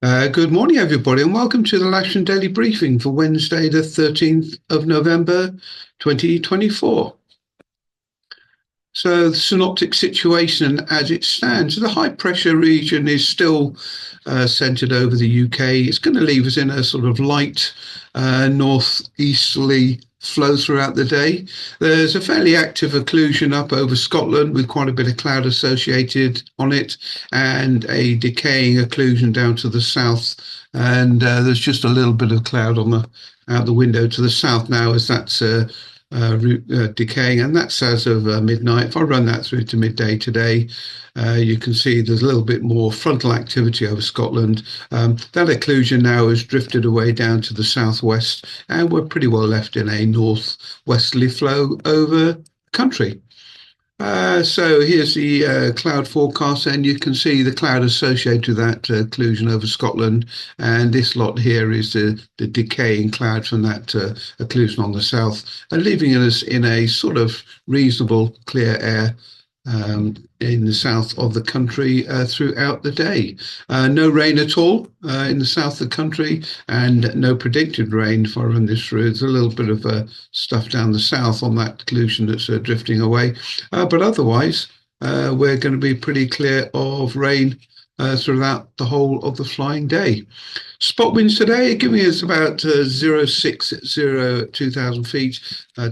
Good morning, everybody, and welcome to the Lasham Daily Briefing for Wednesday, the 13th of November, 2024. So, the synoptic situation as it stands, the high pressure region is still centered over the UK. It's going to leave us in a sort of light northeasterly flow throughout the day. There's a fairly active occlusion up over Scotland with quite a bit of cloud associated on it, and a decaying occlusion down to the south. And there's just a little bit of cloud on the out the window to the south now as that's decaying, and that's as of midnight. If I run that through to midday today, you can see there's a little bit more frontal activity over Scotland. That occlusion now has drifted away down to the southwest, and we're pretty well left in a northwesterly flow over the country. So here's the cloud forecast, and you can see the cloud associated with that occlusion over Scotland. And this lot here is the decaying cloud from that occlusion on the south, and leaving us in a sort of reasonable clear air in the south of the country throughout the day. No rain at all in the south of the country, and no predicted rain if I run this through. There's a little bit of stuff down the south on that occlusion that's drifting away. But otherwise, we're going to be pretty clear of rain throughout the whole of the flying day. Spot winds today are giving us about 2,000 feet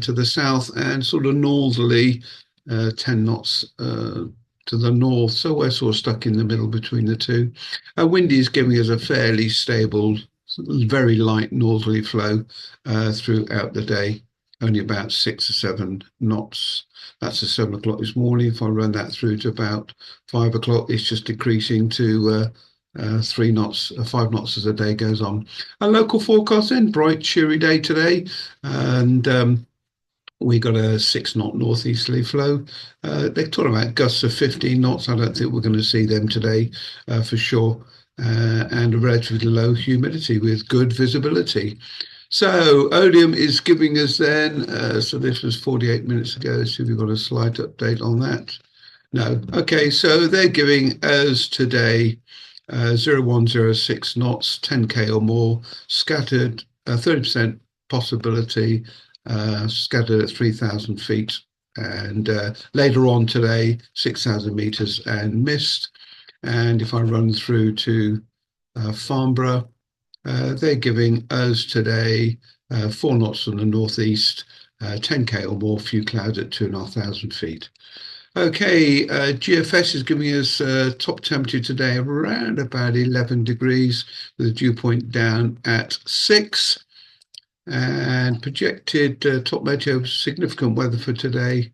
to the south, and sort of northerly 10 knots to the north. So we're sort of stuck in the middle between the two. Windy is giving us a fairly stable, very light northerly flow throughout the day, only about 6 or 7 knots. That's at 7 o'clock this morning. If I run that through to about 5 o'clock, it's just decreasing to 3 knots, 5 knots as the day goes on. A local forecast then, bright, cheery day today, and we got a 6 knot northeasterly flow. They're talking about gusts of 15 knots. I don't think we're going to see them today for sure. And a relatively low humidity with good visibility. So Odium is giving us then, so this was 48 minutes ago. So we've got a slight update on that. No. Okay, so they're giving us today 0106 knots, 10K or more, scattered, 30% possibility, scattered at 3,000 feet. And later on today, 6,000 meters and mist. And if I run through to Farnborough, they're giving us today 4 knots from the northeast, 10K or more, few clouds at 2,500 feet. Okay, GFS is giving us top temperature today of around about 11 degrees with a dew point down at 6. And projected top meteo significant weather for today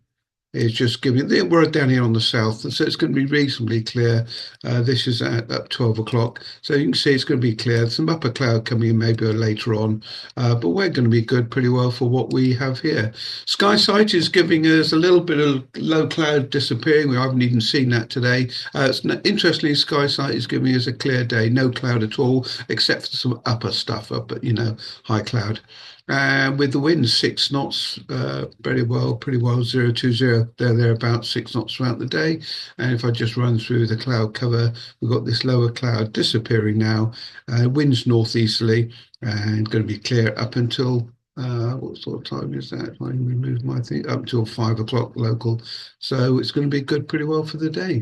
is just giving, we're down here on the south, so it's going to be reasonably clear. This is at up 12 o'clock, so you can see it's going to be clear. Some upper cloud coming in maybe later on, but we're going to be good pretty well for what we have here. Sky sight is giving us a little bit of low cloud disappearing. We haven't even seen that today. Interestingly, sky sight is giving us a clear day, no cloud at all, except for some upper stuff up at, high cloud. With the winds 6 knots, pretty well 020. They're about 6 knots throughout the day. And if I just run through the cloud cover, we've got this lower cloud disappearing now. Winds northeasterly and going to be clear up until what sort of time is that? I remove my thing up till 5 o'clock local. So it's going to be good pretty well for the day.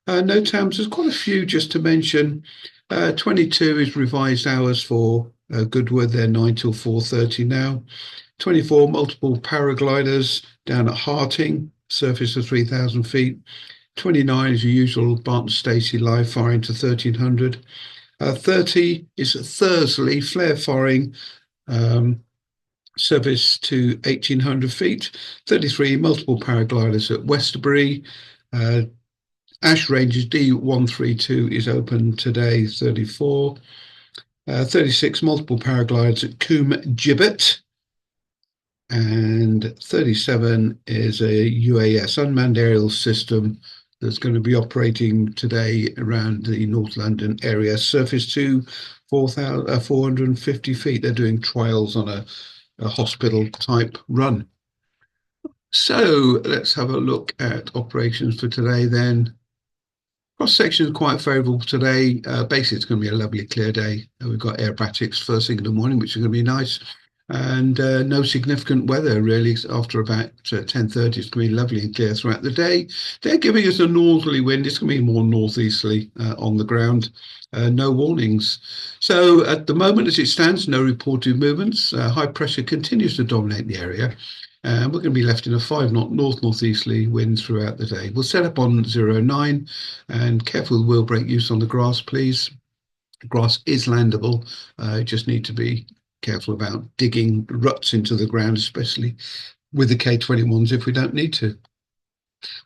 No Tams, there's quite a few just to mention. 22 is revised hours for Goodwood, they're 9 till 4:30 now. 24 multiple paragliders down at Harting, surface of 3,000 feet. 29 is your usual Barton Stacey live firing to 1,300. 30 is Thursley flare firing, service to 1,800 feet. 33 multiple paragliders at Westerbury. Ash Ranges D132 is open today, 34. 36 multiple paraglides at Coombe Gibbet, and 37 is a UAS, unmanned aerial system, that's going to be operating today around the North London area, surface to 450 feet. They're doing trials on a hospital type run. So let's have a look at operations for today then. Cross section is quite favourable today. Basically, it's going to be a lovely clear day. We've got aerobatics first thing in the morning, which is going to be nice. And no significant weather really after about 10:30. It's going to be lovely and clear throughout the day. They're giving us a northerly wind. It's going to be more northeasterly on the ground. No warnings. So at the moment, as it stands, no reported movements. High pressure continues to dominate the area. And we're going to be left in a 5 knot northeasterly wind throughout the day. We'll set up on 09 and careful with wheel brake use on the grass, please. The grass is landable. Just need to be careful about digging ruts into the ground, especially with the K21s if we don't need to.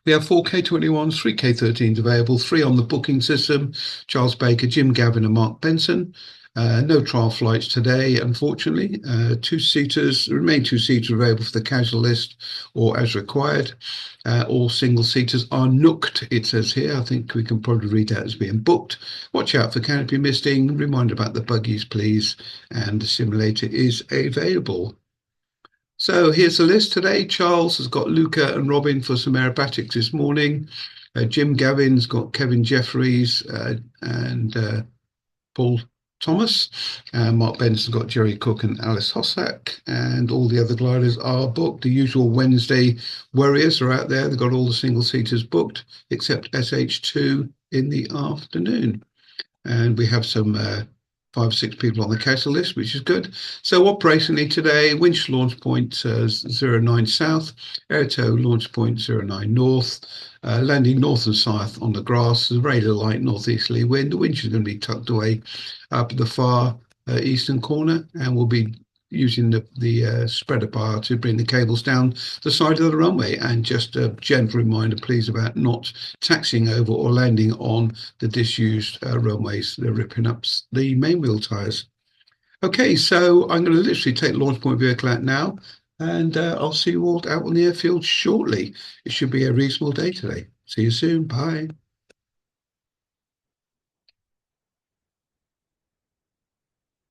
We have 4K21s, 3K13s available, 3 on the booking system, Charles Baker, Jim Gavin and Mark Benson. No trial flights today, unfortunately. Two-seaters, remain two-seaters available for the casual list or as required. All single-seaters are nooked, it says here. I think we can probably read that as being booked. Watch out for canopy misting. Remind about the buggies, please. And the simulator is available. So here's the list today. Charles has got Luca and Robin for some aerobatics this morning. Jim Gavin's got Kevin Jeffries and Paul Thomas. Mark Benson's got Jerry Cook and Alice Hossack. And all the other gliders are booked. The usual Wednesday warriors are out there. They've got all the single-seaters booked, except SH2 in the afternoon. And we have some 5 or 6 people on the casual list, which is good. So operationally today, winch launch point 09 south, airtow launch point 09 north, landing north and south on the grass, radar light northeasterly wind. The winch is going to be tucked away up the far eastern corner, and we'll be using the spreader bar to bring the cables down the side of the runway. And just a gentle reminder, please, about not taxiing over or landing on the disused runways. They're ripping up the main wheel tyres. Okay, so I'm going to literally take the launch point vehicle out now, and I'll see you all out on the airfield shortly. It should be a reasonable day today. See you soon. Bye.